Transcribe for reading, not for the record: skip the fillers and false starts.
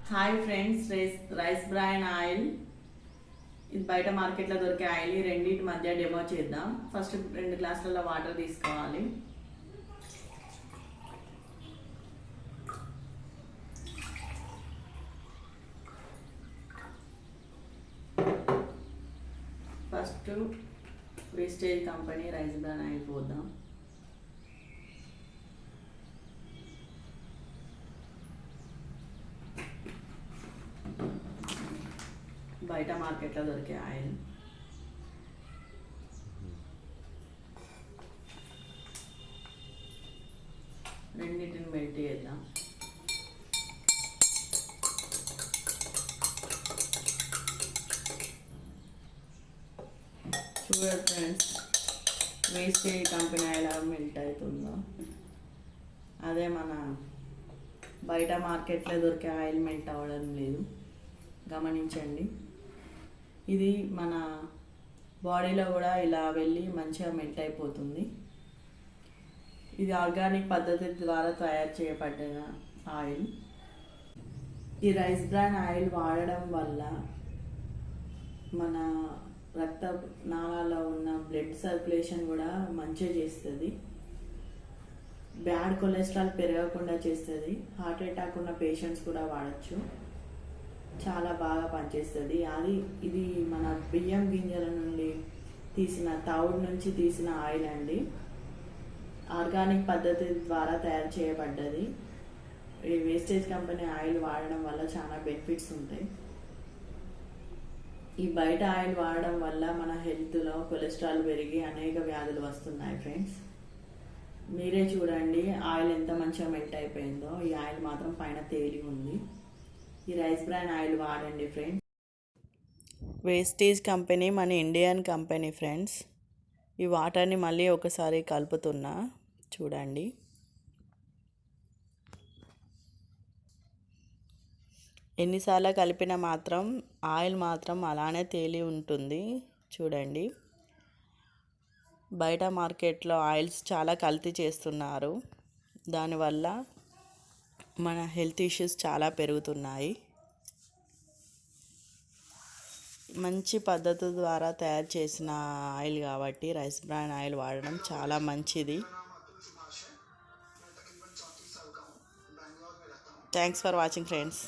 Hi friends, rice bran oil ఇది బయట మార్కెట్లో దొరికే ఆయిల్. ఈ రెండింటి మధ్య డెమో చేద్దాం. ఫస్ట్ 2 గ్లాసులలో వాటర్ తీసుకోవాలి. First wastage company rice bran oil పోద్దాం. బయట మార్కెట్లో దొరికే ఆయిల్. రెండింటిని మెల్ట్ చేద్దాం. చూడండి friends, wastage company oil melt అవుతుందో అదే మన బయట మార్కెట్లో దొరికే ఆయిల్ మెల్ట్ అవ్వడం లేదు, గమనించండి. ఇది మన బాడీలో కూడా ఇలా వెళ్ళి మంచిగా మెల్ట్ అయిపోతుంది. ఇది ఆర్గానిక్ పద్ధతి ద్వారా తయారు చేయబడ్డ ఆయిల్. ఈ రైస్ బ్రాన్ ఆయిల్ వాడడం వల్ల మన రక్త నాళాల్లో ఉన్న బ్లడ్ సర్క్యులేషన్ కూడా మంచిగా చేస్తుంది. బ్యాడ్ కొలెస్ట్రాల్ పెరగకుండా చేస్తుంది. హార్ట్ అటాక్ ఉన్న పేషెంట్స్ కూడా వాడచ్చు. చాలా బాగా పనిచేస్తుంది. ఇది మన బియ్యం గింజల నుండి తీసిన తవుడు నుంచి తీసిన ఆయిల్ అండి. ఆర్గానిక్ పద్ధతి ద్వారా తయారు చేయబడ్డది. ఈ వేస్టేజ్ కంపెనీ ఆయిల్ వాడడం వల్ల చాలా బెనిఫిట్స్ ఉంటాయి. ఈ బయట ఆయిల్ వాడడం వల్ల మన హెల్త్లో కొలెస్ట్రాల్ పెరిగి అనేక వ్యాధులు వస్తున్నాయి ఫ్రెండ్స్. మీరే చూడండి ఆయిల్ ఎంత మంచిగా మెల్ట్ అయిపోయిందో. ఈ ఆయిల్ మాత్రం పైన తేలి ఉంది. ఈ రైస్ బ్రాన్ ఆయిల్ వాడండి ఫ్రెండ్స్. వేస్టేజ్ కంపెనీ మన ఇండియన్ కంపెనీ ఫ్రెండ్స్. ఈ వాటర్ని మళ్ళీ ఒకసారి కలుపుతున్నా, చూడండి. ఎన్నిసార్లు కలిపినా మాత్రం ఆయిల్ మాత్రం అలానే తేలి ఉంటుంది, చూడండి. బయట మార్కెట్లో ఆయిల్స్ చాలా కల్తీ చేస్తున్నారు. దానివల్ల మన హెల్త్ ఇష్యూస్ చాలా పెరుగుతున్నాయి. మంచి పద్ధతి ద్వారా తయారు చేసిన ఆయిల్ కాబట్టి రైస్ బ్రాన్ ఆయిల్ వాడడం చాలా మంచిది. Thanks for watching friends.